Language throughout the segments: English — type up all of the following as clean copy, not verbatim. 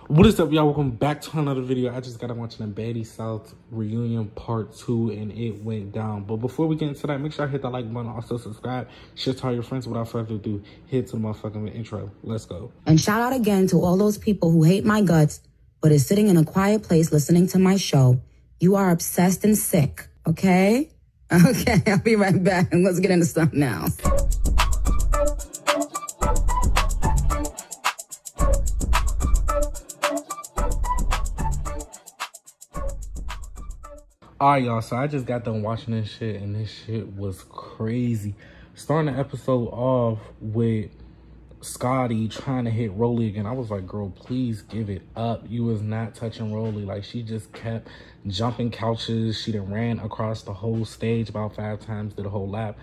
What is up, y'all? Welcome back to another video. I just got done watching the Baddies South Reunion Part 2 and it went down. But before we get into that, make sure I hit that like button. Also subscribe. Share to all your friends. Without further ado, hit to the motherfucking intro. Let's go. And shout out again to all those people who hate my guts, but is sitting in a quiet place listening to my show. You are obsessed and sick, okay? Okay, I'll be right back. And let's get into stuff now. Alright, y'all, so I just got done watching this shit and this shit was crazy. Starting the episode off with Scotty trying to hit Rolly again. I was like, girl, please give it up. You was not touching Rolly. Like, she just kept jumping couches. She done ran across the whole stage about 5 times, did a whole lap.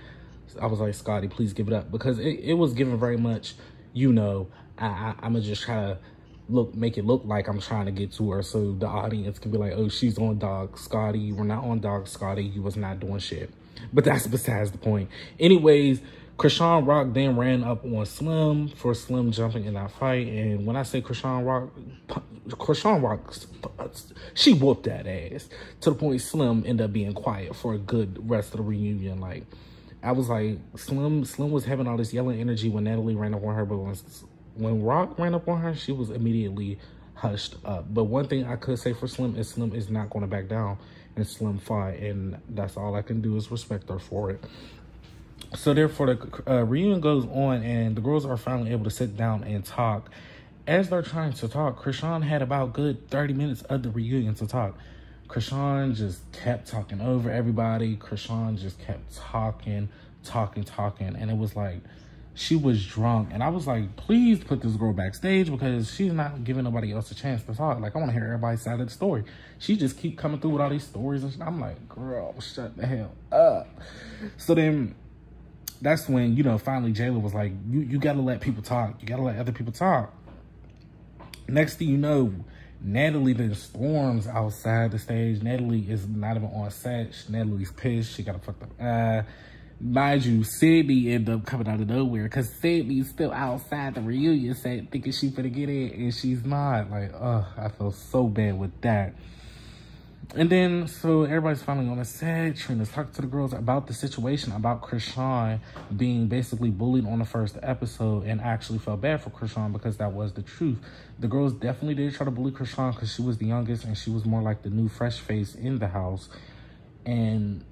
I was like, Scotty, please give it up. Because it was given very much, you know, I'ma just try to make it look like I'm trying to get to her so the audience can be like, oh, she's on dog Scotty. You were not on dog Scotty. You was not doing shit. But that's besides the point. Anyways, Chrisean Rock then ran up on Slim for Slim jumping in that fight. And when I say Chrisean Rock, she whooped that ass to the point Slim ended up being quiet for a good rest of the reunion. Like, I was like, Slim was having all this yelling energy when Natalie ran up on her, but when Rock ran up on her, she was immediately hushed up. But one thing I could say for Slim is not going to back down and Slim fight, and that's all I can do is respect her for it. So therefore, the reunion goes on, and the girls are finally able to sit down and talk. As they're trying to talk, Chrisean had about good 30 minutes of the reunion to talk. Chrisean just kept talking over everybody. Chrisean just kept talking, and it was like, she was drunk, and I was like, please put this girl backstage because she's not giving nobody else a chance to talk. Like, I want to hear everybody's side of the story. She just keep coming through with all these stories and shit. I'm like, girl, shut the hell up. So then that's when, you know, finally Jayla was like, you got to let people talk. You got to let other people talk. Next thing you know, Natalie then storms outside the stage. Natalie is not even on set. Natalie's pissed. She got a fucked up eye. Mind you, Sydney ended up coming out of nowhere because Sydney's still outside the reunion set thinking she's gonna get in and she's not. Like, I feel so bad with that. And then, so everybody's finally on the set. Trina's talking to the girls about the situation, about Chrisean being basically bullied on the first episode, and actually felt bad for Chrisean because that was the truth. The girls definitely did try to bully Chrisean because she was the youngest and she was more like the new fresh face in the house. And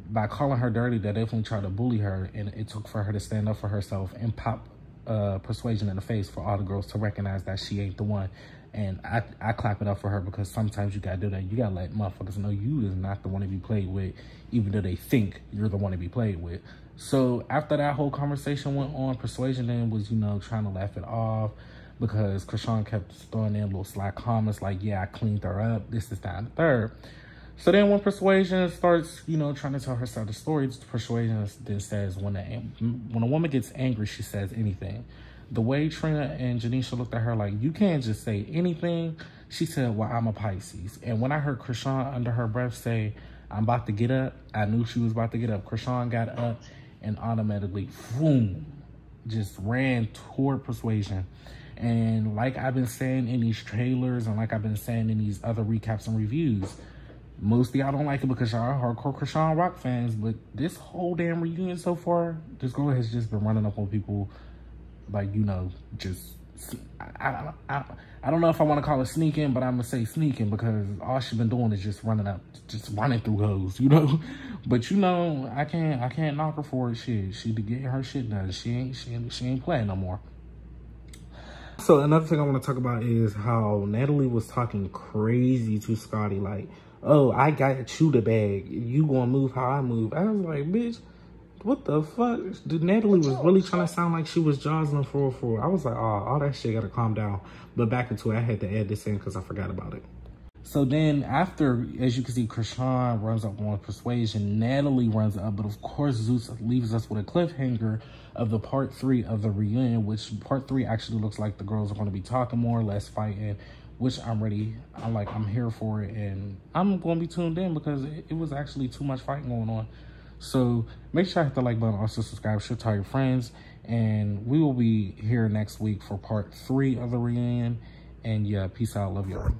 by calling her dirty, they definitely tried to bully her, and it took for her to stand up for herself and pop Persuasion in the face for all the girls to recognize that she ain't the one. And I clap it up for her because sometimes you gotta do that. You gotta let motherfuckers know you is not the one to be played with, even though they think you're the one to be played with. So after that whole conversation went on, Persuasion then was, you know, trying to laugh it off because Chrisean kept throwing in little slack comments like, yeah, I cleaned her up, this, that, and the third. So then when Persuasion starts, you know, trying to tell her side of the story, Persuasion then says when a woman gets angry, she says anything. The way Trina and Janisha looked at her like, you can't just say anything. She said, well, I'm a Pisces. And when I heard Chrisean under her breath say, I'm about to get up, I knew she was about to get up. Chrisean got up and automatically, boom, just ran toward Persuasion. And like I've been saying in these trailers and like I've been saying in these other recaps and reviews, most of y'all don't like it because y'all are hardcore Chrisean Rock fans, but this whole damn reunion so far, this girl has just been running up on people like, you know, just, I don't know if I want to call it sneaking, but I'm going to say sneaking because all she's been doing is just running through hoes, you know? But, you know, I can't knock her for it. She be getting her shit done. She ain't playing no more. So another thing I want to talk about is how Natalie was talking crazy to Scotty, like, oh, I got you the bag. You gonna move how I move. I was like, bitch, what the fuck? Natalie was really trying to sound like she was Jocelyn 404. I was like, oh, all that shit gotta calm down. But back into it, I had to add this in because I forgot about it. So then after, as you can see, Chrisean runs up on Persuasion, Natalie runs up, but of course Zeus leaves us with a cliffhanger of the part 3 of the reunion, which part 3 actually looks like the girls are going to be talking more, less fighting, which I'm ready. I'm here for it, and I'm going to be tuned in because it was actually too much fighting going on. So make sure I hit the like button, also subscribe, share, tell your friends, and we will be here next week for part 3 of the reunion. And yeah, peace out. Love y'all.